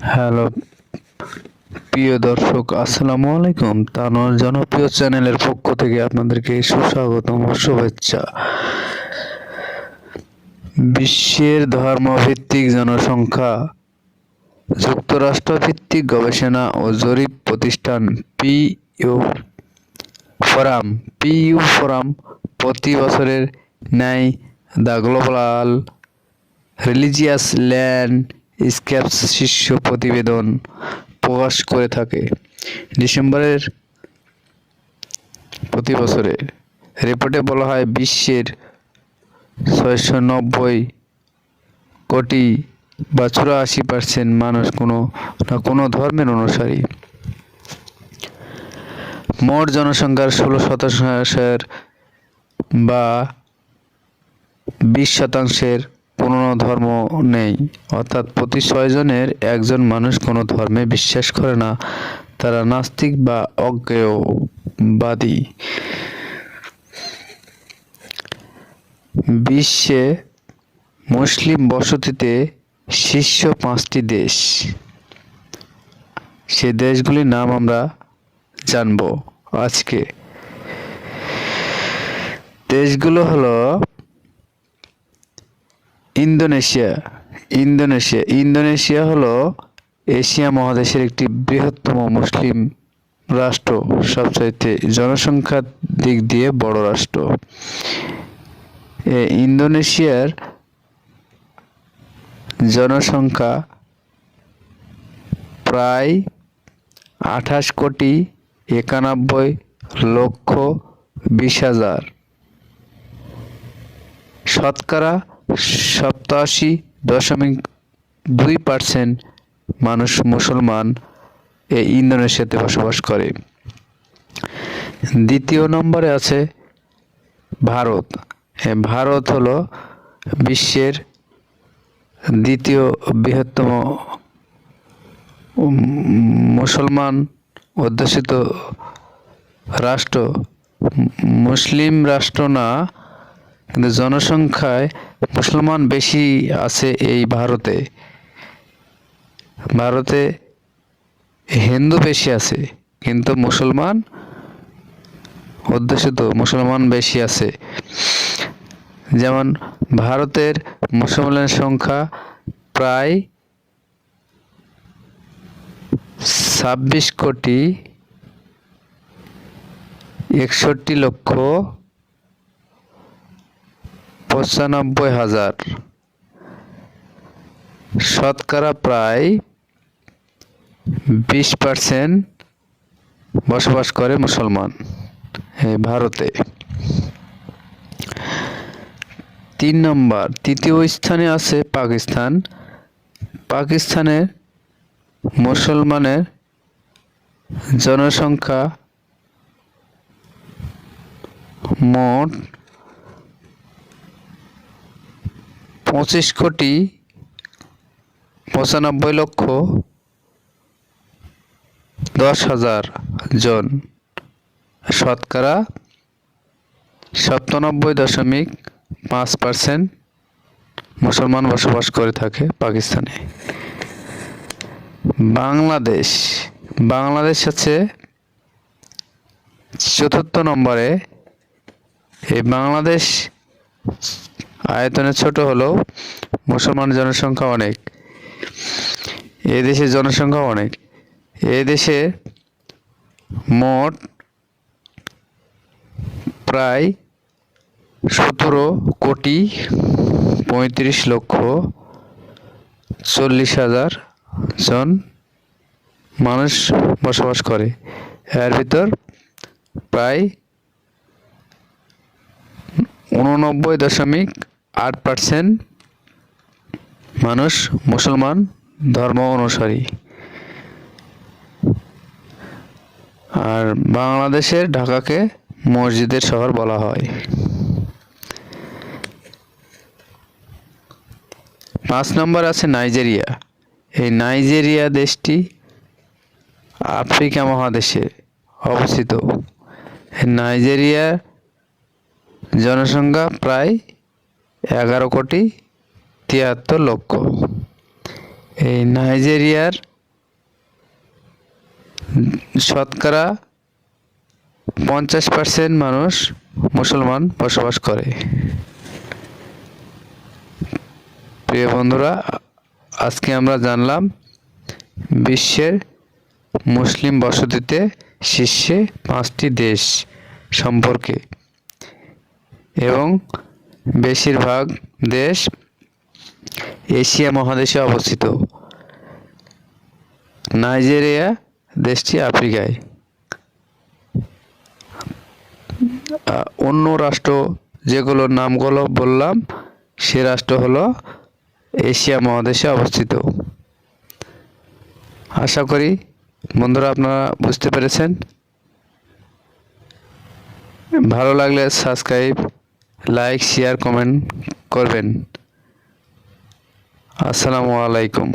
Hello প্রিয় দর্শক, আসসালামু আলাইকুম। তানোর জনপ্রিয় চ্যানেলের পক্ষ থেকে আপনাদেরকে সুস্বাগতম ও শুভেচ্ছা। বিশ্বের ধর্মভিত্তিক জনসংখ্যা যুক্তরাষ্ট্র-ভিত্তিক গবেষণা ও জরিপ প্রতিষ্ঠান পিইউ ফোরাম প্রতি বছরের ন্যায় দ্য গ্লোবাল রিলিজিয়াস ল্যান্ডস্কেপস শীর্ষ প্রতিবেদন প্রকাশ করে থাকে ডিসেম্বরের প্রতি বছরে। রিপোর্টে বলা হয়, বিশ্বের 690 কোটি বা 84% মানুষ কোনো না কোনো ধর্মের অনুসারী। মোট জনসংখ্যার 16% বা 20% কোনো ধর্ম নেই, অর্থাৎ প্রতি 6 জনের একজন মানুষ কোনো ধর্মে বিশ্বাস করে না। তারা নাস্তিক বা অজ্ঞেয়বাদী। বিশ্বে মুসলিম বসতিতে শীর্ষ 5টি দেশ। সে দেশগুলির নাম আমরা জানব আজকে। দেশগুলো হলো ইন্দোনেশিয়া হলো এশিয়া মহাদেশের একটি বৃহত্তম মুসলিম রাষ্ট্র, সবচাইতে জনসংখ্যার দিক দিয়ে বড় রাষ্ট্র। ইন্দোনেশিয়ার জনসংখ্যা প্রায় 28,91,20,000। শতকরা 87.2% মানুষ মুসলমান এই ইন্দোনেশিয়াতে বসবাস করে। দ্বিতীয় নম্বরে আছে ভারত। ভারত হলো বিশ্বের দ্বিতীয় বৃহত্তম মুসলমান অধ্যুষিত রাষ্ট্র। মুসলিম রাষ্ট্র না, কিন্তু জনসংখ্যায় মুসলমান বেশি আছে এই ভারতে। ভারতে হিন্দু বেশি আছে, কিন্তু মুসলমান অধ্যুষিত মুসলমান বেশি আছে। যেমন ভারতের মুসলমানের সংখ্যা প্রায় 26,61,95,000। শতকরা প্রায় 20% বসবাস করে মুসলমান ভারতে। তৃতীয় স্থানে আছে পাকিস্তান। পাকিস্তানের মুসলমানের জনসংখ্যা মোট 25,95,10,000 জন। শতকরা 97.5% মুসলমান বসবাস করে থাকে পাকিস্তানে। বাংলাদেশ আছে 4র্থ নম্বরে। এই বাংলাদেশ আয়তনে ছোট হলেও মুসলমান জনসংখ্যা অনেক। এই দেশের জনসংখ্যা অনেক। এই দেশে মোট প্রায় 17,35,40,000 জন মানুষ বসবাস করে। এর ভিতর প্রায় 89.8% মানুষ মুসলমান ধর্ম অনুসারী। আর বাংলাদেশের ঢাকাকে মসজিদের শহর বলা হয়। 5 নম্বর আছে নাইজেরিয়া। এই নাইজেরিয়া দেশটি আফ্রিকা মহাদেশে অবস্থিত। নাইজেরিয়ার জনসংখ্যা প্রায় 11,73,00,000। এই নাইজেরিয়ার শতকরা 50% মানুষ মুসলমান বসবাস করে। প্রিয় বন্ধুরা, আজকে আমরা জানলাম বিশ্বের মুসলিম বসতিতে শীর্ষে 5টি দেশ সম্পর্কে, এবং বেশিরভাগ দেশ এশিয়া মহাদেশে অবস্থিত। নাইজেরিয়া দেশটি আফ্রিকায়। অন্য রাষ্ট্র যেগুলোর নামগুলো বললাম সে রাষ্ট্র হলো এশিয়া মহাদেশে অবস্থিত। আশা করি বন্ধুরা আপনারা বুঝতে পেরেছেন। ভালো লাগলে সাবস্ক্রাইব, লাইক, শেয়ার, কমেন্ট করবেন। আসসালামু আলাইকুম।